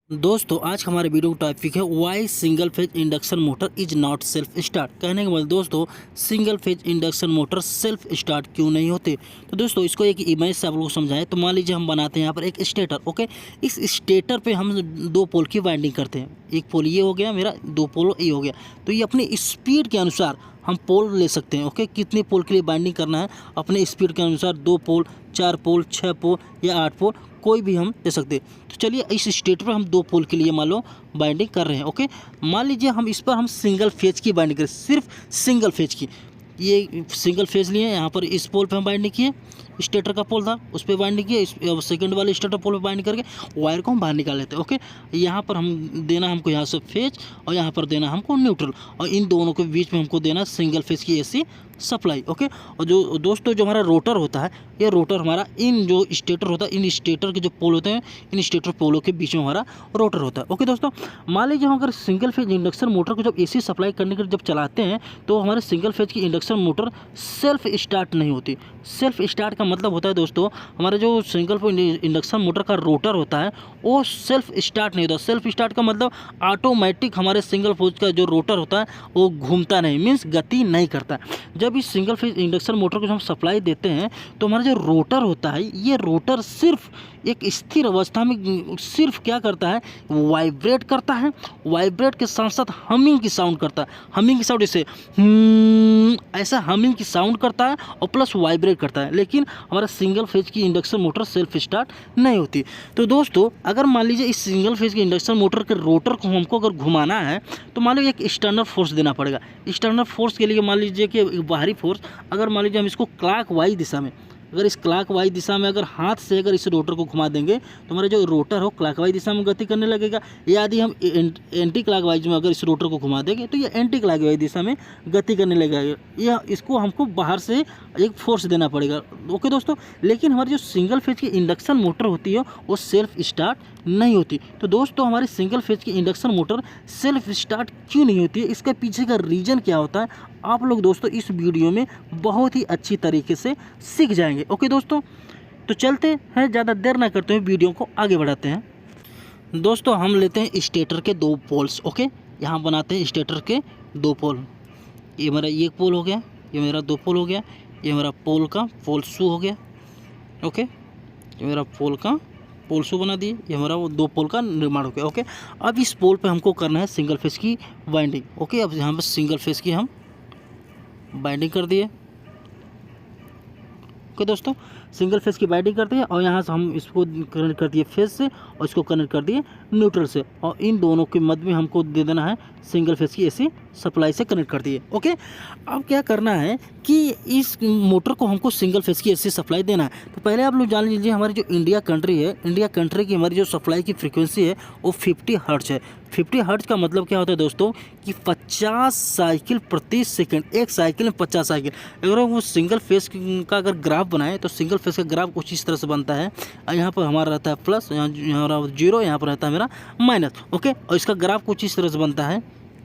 दोस्तों आज का हमारे वीडियो का टॉपिक है why single phase induction motor is not self start. कहने के मतलब दोस्तों single phase induction motor self start क्यों नहीं होते। तो दोस्तों इसको एक इमेज से आप लोग को समझाएं। तो मान लीजिए हम बनाते हैं यहाँ पर एक स्टेटर। ओके, इस स्टेटर पे हम दो पोल की वाइंडिंग करते हैं। एक पोल ये हो गया मेरा, दो पोल ये हो गया। तो ये अपनी स्पीड के अनुसार हम पोल ले सकते हैं। ओके, कितने पोल के लिए बाइंडिंग करना है अपने स्पीड के अनुसार, 2 पोल, 4 पोल, 6 पोल या 8 पोल, कोई भी हम दे सकते हैं। तो चलिए इस स्टेटर पर हम 2 पोल के लिए मान लो बाइंडिंग कर रहे हैं। ओके, मान लीजिए हम इस पर हम सिंगल फेज की बाइंडिंग करें, सिर्फ सिंगल फेज की। ये सिंगल फेज लिए, यहाँ पर इस पोल पे हम बाइंडिंग किए, स्टेटर का पोल था उस पर बाइंडिंग किए, इस सेकंड वाले स्टेटर पोल पे बाइंड करके वायर को हम बाहर निकाल लेते हैं। ओके, यहाँ पर हम देना हमको यहाँ से फेज और यहाँ पर देना हमको न्यूट्रल, और इन दोनों के बीच में हमको देना सिंगल फेज की एसी सप्लाई। ओके, और जो दोस्तों जो हमारा रोटर होता है, ये रोटर हमारा इन जो स्टेटर होता है, इन स्टेटर के जो पोल होते हैं, इन स्टेटर पोलों के बीच में हमारा रोटर होता है। ओके दोस्तों, मान लीजिए हम अगर सिंगल फेज इंडक्शन मोटर को जब एसी सप्लाई करने के लिए जब चलाते हैं तो हमारे सिंगल फेज की इंडक्शन मोटर सेल्फ स्टार्ट नहीं होती। सेल्फ स्टार्ट का मतलब होता है दोस्तों, हमारा जो सिंगल फेज इंडक्शन मोटर का रोटर होता है वो सेल्फ स्टार्ट नहीं होता। सेल्फ स्टार्ट का मतलब ऑटोमेटिक हमारे सिंगल फेज का जो रोटर होता है वो घूमता नहीं, मीन्स गति नहीं करता। जब इस सिंगल फेज इंडक्शन मोटर को हम सप्लाई देते हैं तो हमारा जो रोटर होता है, ये रोटर सिर्फ एक स्थिर अवस्था में सिर्फ क्या करता है, वाइब्रेट करता है। वाइब्रेट के साथ साथ हमिंग की साउंड करता है। हमिंग की साउंड इसे ऐसा हमिंग की साउंड करता है और प्लस वाइब्रेट करता है। लेकिन हमारा सिंगल फेज की इंडक्शन मोटर सेल्फ स्टार्ट नहीं होती। तो दोस्तों अगर मान लीजिए इस सिंगल फेज की इंडक्शन मोटर के रोटर को हमको अगर घुमाना है तो मान लीजिए एक एक्सटर्नल फोर्स देना पड़ेगा। एक्सटर्नल फोर्स के लिए मान लीजिए कि बाहरी फोर्स, अगर मान लीजिए हम इसको क्लॉक वाइज दिशा में, अगर इस क्लॉक वाइज दिशा में अगर हाथ से अगर इस रोटर को घुमा देंगे तो हमारा जो रोटर हो क्लॉक वाइज दिशा में गति करने लगेगा। यदि हम एंटी क्लॉक वाइज में अगर इस रोटर को घुमा देंगे तो ये एंटी क्लॉक वाइज दिशा में गति करने लगेगा। यह इसको हमको बाहर से एक फोर्स देना पड़ेगा। ओके दोस्तों, लेकिन हमारी जो सिंगल फेज की इंडक्शन मोटर होती है वो सेल्फ स्टार्ट नहीं होती। तो दोस्तों हमारी सिंगल फेज की इंडक्शन मोटर सेल्फ स्टार्ट क्यों नहीं होती है, इसके पीछे का रीज़न क्या होता है, आप लोग दोस्तों इस वीडियो में बहुत ही अच्छी तरीके से सीख जाएंगे। ओके दोस्तों, तो चलते हैं, ज़्यादा देर ना करते हुए वीडियो को आगे बढ़ाते हैं। दोस्तों हम लेते हैं स्टेटर के 2 पोल्स। ओके, यहाँ बनाते हैं स्टेटर के 2 पोल। ये मेरा एक पोल हो गया, ये मेरा 2 पोल हो गया, ये मेरा पोल का पोल शू हो गया। ओके, ये मेरा पोल का पोल शू बना दिए, ये हमारा वो 2 पोल का निर्माण हो गया। ओके, अब इस पोल पे हमको करना है सिंगल फेज की वाइंडिंग। ओके, अब यहाँ पर सिंगल फेज की हम बाइंडिंग कर दिए। ओके दोस्तों, सिंगल फेज की बाइंडिंग करते हैं और यहाँ से हम इसको कनेक्ट कर दिए फेज से और इसको कनेक्ट कर दिए न्यूट्रल से, और इन दोनों के मध्य में हमको दे देना है सिंगल फेज की एसी सप्लाई से कनेक्ट कर दिए। ओके, अब क्या करना है कि इस मोटर को हमको सिंगल फेज की एसी सप्लाई देना है। तो पहले आप लोग जान लीजिए हमारी जो इंडिया कंट्री है, इंडिया कंट्री की हमारी जो सप्लाई की फ्रीक्वेंसी है वो 50 हर्ट्ज है। 50 हर्ट्ज का मतलब क्या होता है दोस्तों कि 50 साइकिल प्रति सेकंड, एक साइकिल में 50 साइकिल। अगर वो सिंगल फेज का अगर ग्राफ बनाए तो सिंगल फेज का ग्राफ कुछ इस तरह से बनता है। यहाँ पर हमारा रहता है प्लस, यहाँ जीरो, यहाँ पर रहता है मेरा माइनस। ओके, और इसका ग्राफ कुछ इस तरह से बनता है।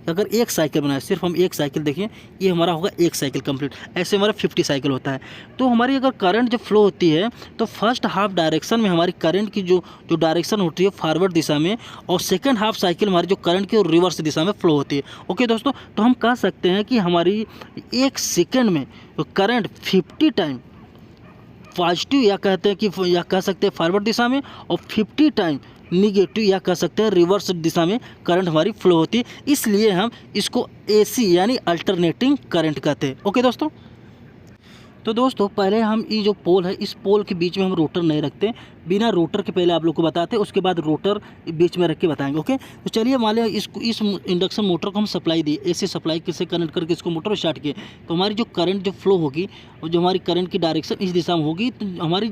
अगर एक साइकिल बनाए, सिर्फ हम एक साइकिल देखिए, ये हमारा होगा एक साइकिल कंप्लीट, ऐसे हमारा 50 साइकिल होता है। तो हमारी अगर करंट जब फ्लो होती है तो फर्स्ट हाफ डायरेक्शन में हमारी करंट की जो डायरेक्शन होती है फॉरवर्ड दिशा में, और सेकंड हाफ साइकिल हमारी जो करंट की रिवर्स दिशा में फ्लो होती है। ओके दोस्तों, तो हम कह सकते हैं कि हमारी एक सेकेंड में करंट 50 टाइम पॉजिटिव या कहते हैं कि या कह सकते हैं फॉरवर्ड दिशा में, और 50 टाइम निगेटिव या कह सकते हैं रिवर्स दिशा में करंट हमारी फ्लो होती है। इसलिए हम इसको एसी यानी अल्टरनेटिंग करंट कहते हैं। ओके दोस्तों, तो दोस्तों पहले हम ये जो पोल है, इस पोल के बीच में हम रोटर नहीं रखते, बिना रोटर के पहले आप लोग को बताते हैं, उसके बाद रोटर बीच में रख के बताएंगे। ओके, तो चलिए मान लिया इस इंडक्शन मोटर को हम सप्लाई दिए, एसी सप्लाई किससे कनेक्ट करके इसको मोटर स्टार्ट किए, तो हमारी जो करंट जो फ्लो होगी, जो हमारी करंट की डायरेक्शन इस दिशा में होगी, तो हमारी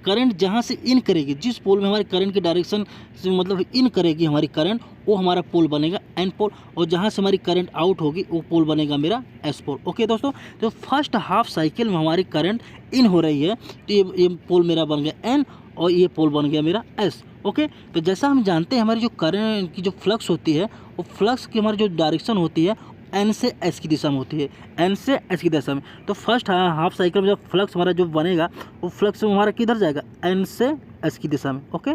करंट जहाँ से इन करेगी, जिस पोल में हमारी करंट की डायरेक्शन से मतलब इन करेगी हमारी करंट, वो हमारा पोल बनेगा एन पोल, और जहाँ से हमारी करंट आउट होगी वो पोल बनेगा मेरा एस पोल। ओके दोस्तों, तो फर्स्ट हाफ साइकिल में हमारी करंट इन हो रही है तो ये पोल मेरा बन गया एन और ये पोल बन गया मेरा एस। ओके, तो जैसा हम जानते हैं हमारी जो करंट की जो फ्लक्स होती है वो फ्लक्स की हमारी जो डायरेक्शन होती है एन से एस की दिशा में होती है, एन से एस की दिशा में। तो फर्स्ट हाफ साइकिल में जब फ्लक्स हमारा जो बनेगा वो फ्लक्स हमारा किधर जाएगा, एन से एस की दिशा में। ओके,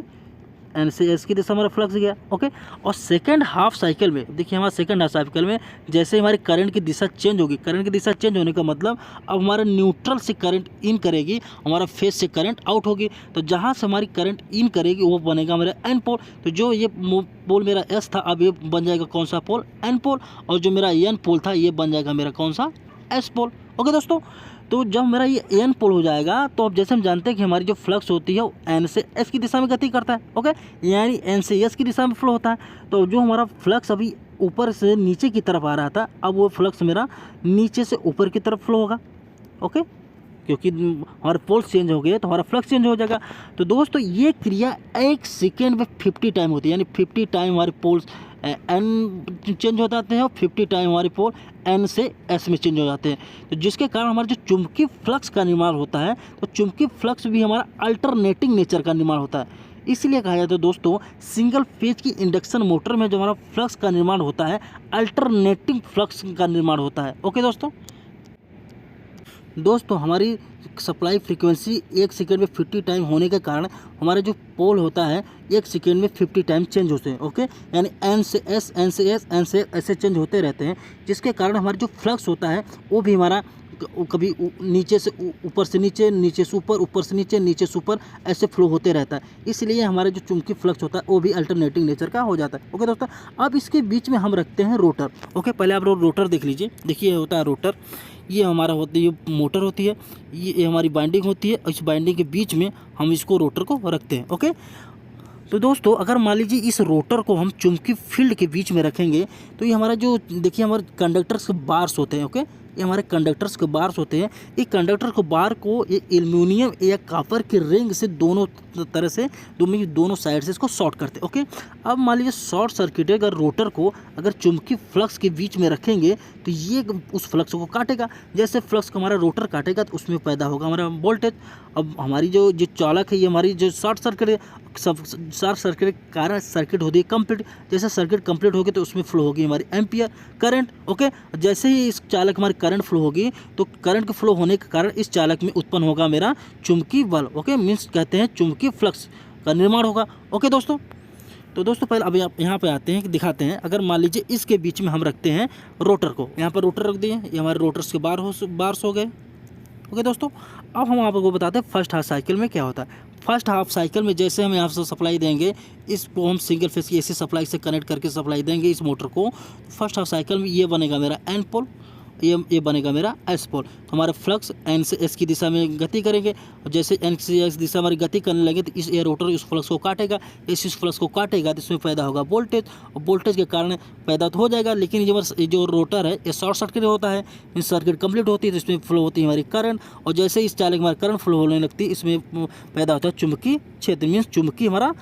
एन से एस की दिशा में हमारा फ्लक्स गया। ओके, और सेकेंड हाफ साइकिल में देखिए हमारा सेकेंड हाफ साइकिल में जैसे हमारी करंट की दिशा चेंज होगी, करंट की दिशा चेंज होने का मतलब अब हमारा न्यूट्रल से करंट इन करेगी, हमारा फेस से करंट आउट होगी। तो जहाँ से हमारी करंट इन करेगी वो बनेगा मेरा एन पोल। तो जो ये पोल मेरा एस था अब ये बन जाएगा कौन सा पोल, एन पोल, और जो मेरा एन पोल था ये बन जाएगा मेरा कौन सा, एस पोल। ओके दोस्तों, तो जब मेरा ये एन पोल हो जाएगा तो अब जैसे हम जानते हैं कि हमारी जो फ्लक्स होती है वो एन से एस की दिशा में गति करता है। ओके, यानी एन से एस की दिशा में फ्लो होता है। तो जो हमारा फ्लक्स अभी ऊपर से नीचे की तरफ आ रहा था अब वो फ्लक्स मेरा नीचे से ऊपर की तरफ फ्लो होगा। ओके, क्योंकि हमारे पोल्स चेंज हो गए तो हमारा फ्लक्स चेंज हो जाएगा। तो दोस्तों ये क्रिया 1 सेकेंड में 50 टाइम होती है, यानी 50 टाइम हमारे पोल्स एन चेंज हो जाते हैं और 50 टाइम हमारे पोल एन से एस में चेंज हो जाते हैं। तो जिसके कारण हमारा जो चुंबकीय फ्लक्स का निर्माण होता है तो चुंबकीय फ्लक्स भी हमारा अल्टरनेटिंग नेचर का निर्माण होता है। इसलिए कहा जाता है दोस्तों सिंगल फेज की इंडक्शन मोटर में जो हमारा फ्लक्स का निर्माण होता है अल्टरनेटिंग फ्लक्स का निर्माण होता है। ओके दोस्तों हमारी सप्लाई फ्रीक्वेंसी 1 सेकेंड में 50 टाइम होने के कारण हमारा जो पोल होता है 1 सेकेंड में 50 टाइम चेंज होते हैं। ओके, यानी एन से एस, एन से एस, एन से ऐसे चेंज होते रहते हैं, जिसके कारण हमारा जो फ्लक्स होता है वो भी हमारा कभी नीचे से ऊपर से नीचे, नीचे से ऊपर, ऊपर से नीचे, नीचे से ऊपर ऐसे फ्लो होते रहता है। इसलिए हमारा जो चुंबकीय फ्लक्स होता है वो भी अल्टरनेटिंग नेचर का हो जाता है। ओके दोस्तों, अब इसके बीच में हम रखते हैं रोटर। ओके, पहले आप रोटर देख लीजिए। देखिए होता है रोटर, ये हमारा होती है मोटर होती है, ये हमारी बाइंडिंग होती है, इस बाइंडिंग के बीच में हम इसको रोटर को रखते हैं। ओके, तो दोस्तों अगर मान लीजिए इस रोटर को हम चुंबकीय फील्ड के बीच में रखेंगे तो ये हमारा जो देखिए हमारे कंडक्टर्स के बार्स होते हैं। ओके, ये हमारे कंडक्टर्स के बार्स होते हैं। ये कंडक्टर को बार को ये एल्युमिनियम या कॉपर के रिंग से दोनों तरह से दोनों साइड से इसको शॉर्ट करते हैं। ओके, अब मान लीजिए शॉर्ट सर्किट अगर रोटर को अगर चुंबकीय फ्लक्स के बीच में रखेंगे तो ये उस फ्लक्स को काटेगा। जैसे फ्लक्स को हमारा रोटर काटेगा तो उसमें पैदा होगा हमारा वोल्टेज। अब हमारी जो चालक है ये हमारी जो शॉर्ट सर्किट है, सब शॉर्ट सर्किट के कारण सर्किट होती है कंप्लीट। जैसे सर्किट कंप्लीट होगी तो उसमें फ्लो होगी हमारी एम्पियर करंट। ओके, जैसे ही इस चालक हमारी करंट फ्लो होगी तो करंट के फ्लो होने के कारण इस चालक में उत्पन्न होगा मेरा चुंबकीय बल। ओके, मीन्स कहते हैं चुंबकीय फ्लक्स का निर्माण होगा। ओके दोस्तों, तो दोस्तों पहले अभी आप यहाँ पे आते हैं कि दिखाते हैं। अगर मान लीजिए इसके बीच में हम रखते हैं रोटर को, यहाँ पर रोटर रख दिए, ये हमारे रोटर्स के बार्स हो गए। ओके दोस्तों, अब हम आपको बताते हैं फर्स्ट हाफ साइकिल में क्या होता है। फर्स्ट हाफ साइकिल में जैसे हम यहाँ से सप्लाई देंगे, इसको हम सिंगल फेस की एसी सप्लाई से कनेक्ट करके सप्लाई देंगे इस मोटर को। फर्स्ट हाफ साइकिल में ये बनेगा मेरा एन पोल, ये बनेगा मेरा एस पोल। तो हमारे फ्लक्स एन से एस की दिशा में गति करेंगे और जैसे एन से एस दिशा हमारी गति करने लगे तो इस एयर रोटर इस फ्लक्स को काटेगा। इस फ्लक्स को काटेगा तो इसमें पैदा होगा वोल्टेज, और वोल्टेज के कारण पैदा तो हो जाएगा, लेकिन जो रोटर है ये शॉर्ट सर्किट होता है। इस सर्किट कंप्लीट होती है तो इसमें फ्लो होती है हमारी करंट, और जैसे इस चालक में हमारी करंट फ्लो होने लगती है इसमें पैदा होता है चुंबकीय क्षेत्र, मीन्स चुंबकीय हमारा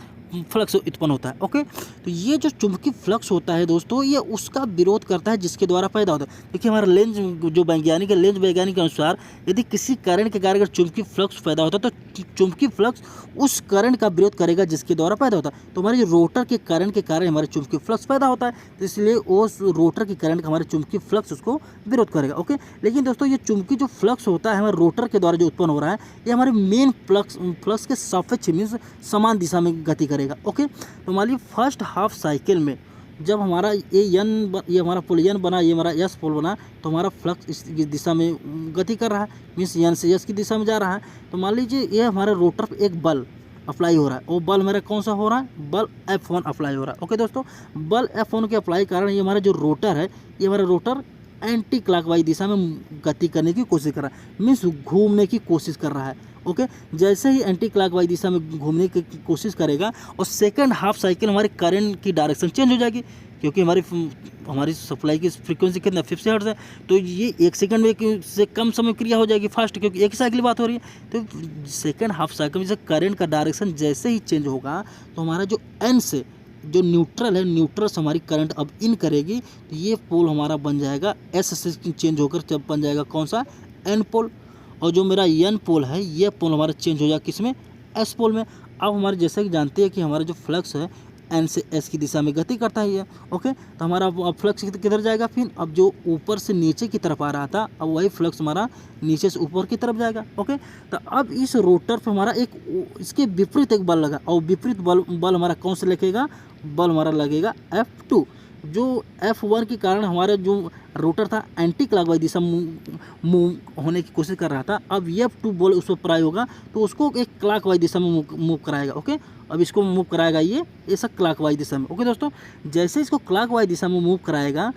फ्लक्स उत्पन्न होता है। ओके, तो ये जो चुंबकीय फ्लक्स होता है दोस्तों ये उसका विरोध करता है जिसके द्वारा पैदा होता है। देखिए हमारा लेंज जो वैज्ञानिक है, लेंज वैज्ञानिक के अनुसार यदि किसी करंट के कारण अगर चुंबकीय फ्लक्स पैदा होता है तो चुंबकीय फ्लक्स उस करंट का विरोध करेगा जिसके द्वारा पैदा होता है। तो हमारे रोटर के करंट के कारण हमारे चुंबकीय फ्लक्स पैदा होता है, तो इसलिए उस रोटर की करंट का हमारे चुंबकीय फ्लक्स उसको विरोध करेगा। ओके, लेकिन दोस्तों ये चुंबकीय जो फ्लक्स होता है हमारे रोटर के द्वारा जो उत्पन्न हो रहा है ये हमारे मेन फ्लक्स के सापेक्ष मीन्स समान दिशा में गति करेगा। ओके, तो मान लीजिए फर्स्ट हाफ साइकिल में जब हमारा ये हमारा पोल एन बना, ये हमारा एस पोल बना, तो हमारा फ्लक्स इस दिशा में गति कर रहा है, मीन्स एन से एस की दिशा में जा रहा है। तो मान लीजिए ये हमारे रोटर पर एक बल अप्लाई हो रहा है, वो बल मेरा कौन सा हो रहा है, बल F1 अप्लाई हो रहा है। ओके दोस्तों, बल F1 के अप्लाई कारण ये हमारा जो रोटर है ये हमारा रोटर एंटी क्लॉकवाइज दिशा में गति करने की कोशिश कर रहा है, मीन्स घूमने की कोशिश कर रहा है। ओके, जैसे ही एंटी क्लॉकवाइज दिशा में घूमने की कोशिश करेगा और सेकंड हाफ साइकिल हमारे करंट की डायरेक्शन चेंज हो जाएगी, क्योंकि हमारी सप्लाई की फ्रीक्वेंसी कितना 50 हर्ट्ज है, तो ये 1 सेकंड में से कम समय क्रिया हो जाएगी फास्ट, क्योंकि एक ही साइकिल बात हो रही है। तो सेकंड हाफ साइकिल में जैसे करंट का डायरेक्शन जैसे ही चेंज होगा तो हमारा जो एन से जो न्यूट्रल है, न्यूट्रल से हमारी करंट अब इन करेगी, तो ये पोल हमारा बन जाएगा एस से चेंज होकर जब बन जाएगा कौन सा, एन पोल। और जो मेरा एन पोल है ये पोल हमारा चेंज हो जाएगा किस में, एस पोल में। अब हमारे जैसा कि जानते हैं कि हमारा जो फ्लक्स है एन से एस की दिशा में गति करता है ये। ओके, तो हमारा फ्लक्स किधर जाएगा फिर, अब जो ऊपर से नीचे की तरफ आ रहा था अब वही फ्लक्स हमारा नीचे से ऊपर की तरफ जाएगा। ओके, तो अब इस रोटर पर हमारा एक इसके विपरीत एक बल लगा और विपरीत बल हमारा कौन से लगेगा, बल हमारा लगेगा F2। जो F1 के कारण हमारा जो रोटर था एंटी क्लॉकवाइज दिशा मूव होने की कोशिश कर रहा था, अब F2 बल उस पर अप्लाई होगा तो उसको एक क्लॉकवाइज दिशा में मूव कराएगा। ओके, अब इसको मूव कराएगा ये ऐसा क्लॉकवाइज दिशा में। ओके दोस्तों, जैसे इसको क्लॉकवाइज दिशा में मूव कराएगा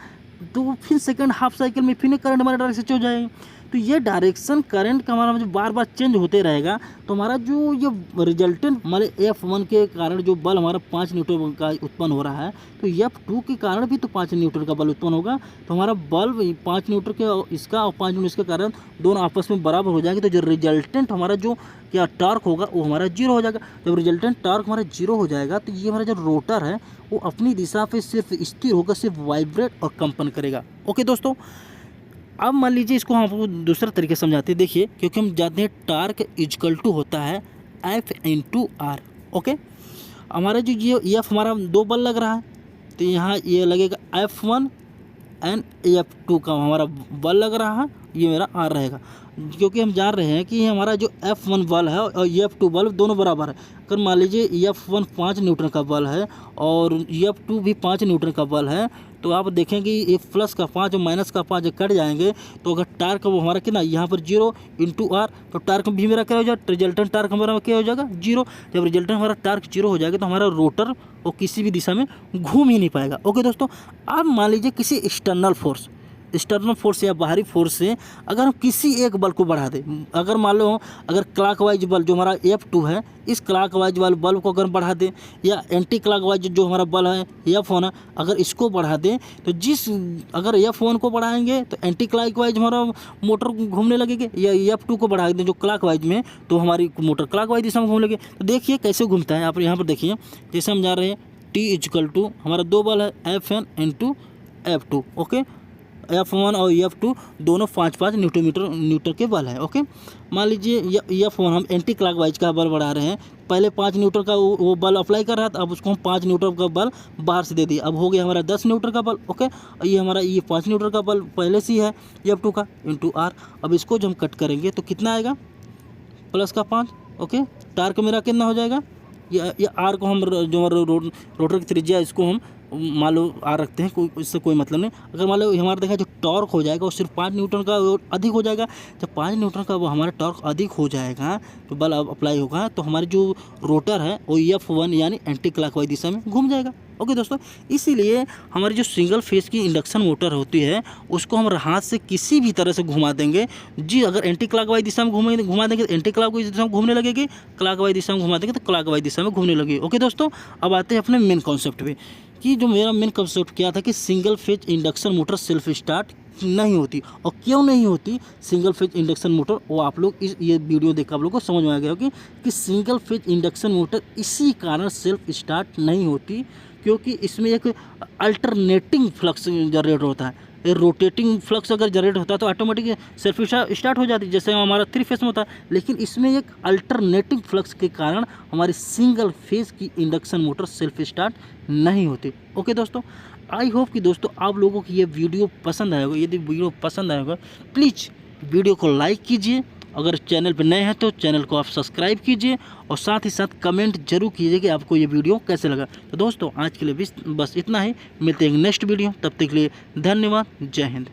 तो फिर सेकंड हाफ साइकिल में फिर करंट हमारा डायरेक्शन चेंज हो जाएगा। तो ये डायरेक्शन करंट का हमारा जो बार बार चेंज होते रहेगा तो हमारा जो ये रिजल्टेंट हमारे F1 के कारण जो बल हमारा 5 न्यूटन का उत्पन्न हो रहा है तो F2 के कारण भी तो 5 न्यूटन का बल उत्पन्न होगा। तो हमारा बल 5 न्यूटन के इसका और 5 न्यूटन इसके कारण दोनों आपस में बराबर हो जाएंगे। तो जो रिजल्टेंट हमारा जो क्या टॉर्क होगा वो हमारा जीरो हो जाएगा। जब रिजल्टेंट टॉर्क हमारा जीरो हो जाएगा तो ये हमारा जो रोटर है वो अपनी दिशा पे सिर्फ स्थिर होकर सिर्फ वाइब्रेट और कंपन करेगा। ओके दोस्तों, अब मान लीजिए इसको हम आपको दूसरा तरीके समझाते हैं। देखिए, क्योंकि हम जानते हैं टार्क इजकल टू होता है F/R। ओके, हमारा जो ये F हमारा 2 बल लग रहा है तो यहाँ ये लगेगा F1 एंड F2 का हमारा बल लग रहा है, ये मेरा R रहेगा। क्योंकि हम जान रहे हैं कि ये हमारा जो F1 बल है और F2 बल दोनों बराबर है। अगर मान लीजिए F1 5 न्यूटन का बल है और F2 भी 5 न्यूटन का बल है तो आप देखेंगे ये प्लस का 5 और माइनस का 5 कट जाएंगे तो अगर टार्क वो हमारा कितना यहाँ पर 0 × R तो टार्क भी मेरा क्या हो जाएगा, रिजल्टेंट टार्क हमारा क्या हो जाएगा 0। जब रिजल्टेंट हमारा टार्क 0 हो जाएगा तो हमारा रोटर वो किसी भी दिशा में घूम ही नहीं पाएगा। ओके दोस्तों, अब मान लीजिए किसी एक्सटर्नल फोर्स या बाहरी फोर्स से अगर हम किसी एक बल को बढ़ा दें, अगर मान लो अगर क्लॉकवाइज बल जो हमारा F2 है इस क्लॉकवाइज वाले बल को अगर बढ़ा दें या एंटी क्लॉकवाइज जो हमारा बल है F1 अगर इसको बढ़ा दें तो अगर F1 को बढ़ाएंगे तो एंटी क्लॉकवाइज हमारा मोटर घूमने लगेगी, या F2 को बढ़ा दें जो क्लॉकवाइज में तो हमारी मोटर क्लॉकवाइज दिशा में घूमने लगे। तो देखिए कैसे घूमता है, आप यहाँ पर देखिए जैसे हम जा रहे हैं T = हमारा 2 बल है F1 × F2। ओके, F1 और F2 दोनों 5-5 न्यूटन के बल है। ओके, मान लीजिए F1 हम एंटी क्लॉकवाइज का बल बढ़ा रहे हैं, पहले 5 न्यूटन का वो बल अप्लाई कर रहा था, अब उसको हम 5 न्यूटन का बल बाहर से दे दिए, अब हो गया हमारा 10 न्यूटन का बल। ओके, ये हमारा 5 न्यूटन का बल पहले से ही है F2 का × R। अब इसको जब हम कट करेंगे तो कितना आएगा, प्लस का 5। ओके, टार्क मेरा कितना हो जाएगा, ये R को हम जो रोटर की त्रिज्या इसको हम मान लो R रखते हैं, इससे कोई मतलब नहीं। अगर मान लो हमारा देखा जो टॉर्क हो जाएगा वो सिर्फ 5 न्यूटन का अधिक हो जाएगा। जब 5 न्यूटन का वो हमारा टॉर्क अधिक हो जाएगा तो बल अप्लाई होगा तो हमारी जो रोटर है वो F1 यानी एंटी क्लॉकवाइज दिशा में घूम जाएगा। ओके दोस्तों, इसीलिए हमारी जो सिंगल फेज की इंडक्शन मोटर होती है उसको हम हाथ से किसी भी तरह से घुमा देंगे जी। अगर एंटी क्लॉकवाइज दिशा में घुमा देंगे तो एंटी क्लॉकवाइज दिशा में घूमने लगेगी, क्लॉकवाइज दिशा में घुमा देंगे तो क्लॉकवाइज दिशा में घूमने लगेगी। ओके दोस्तों, अब आते हैं अपने मेन कॉन्सेप्ट पे कि जो मेरा मेन कॉन्सेप्ट क्या था कि single phase induction motor self start नहीं होती और क्यों नहीं होती सिंगल फेज इंडक्शन मोटर, वो आप लोग ये वीडियो देखकर आप लोग को समझ में आ गया होगी कि सिंगल फेज इंडक्शन मोटर इसी कारण सेल्फ स्टार्ट नहीं होती क्योंकि इसमें एक अल्टरनेटिंग फ्लक्स जनरेट होता है। रोटेटिंग फ्लक्स अगर जनरेट होता है तो ऑटोमेटिक सेल्फ स्टार्ट हो जाती है जैसे हमारा 3 फेज में होता है, लेकिन इसमें एक अल्टरनेटिंग फ्लक्स के कारण हमारी सिंगल फेज की इंडक्शन मोटर सेल्फ स्टार्ट नहीं होती। ओके दोस्तों, आई होप कि दोस्तों आप लोगों की ये वीडियो पसंद आएगा। यदि वीडियो पसंद आएगा प्लीज़ वीडियो को लाइक कीजिए, अगर चैनल पर नए हैं तो चैनल को आप सब्सक्राइब कीजिए और साथ ही साथ कमेंट जरूर कीजिए कि आपको ये वीडियो कैसे लगा। तो दोस्तों आज के लिए बस इतना ही, मिलते हैं नेक्स्ट वीडियो, तब तक के लिए धन्यवाद, जय हिंद।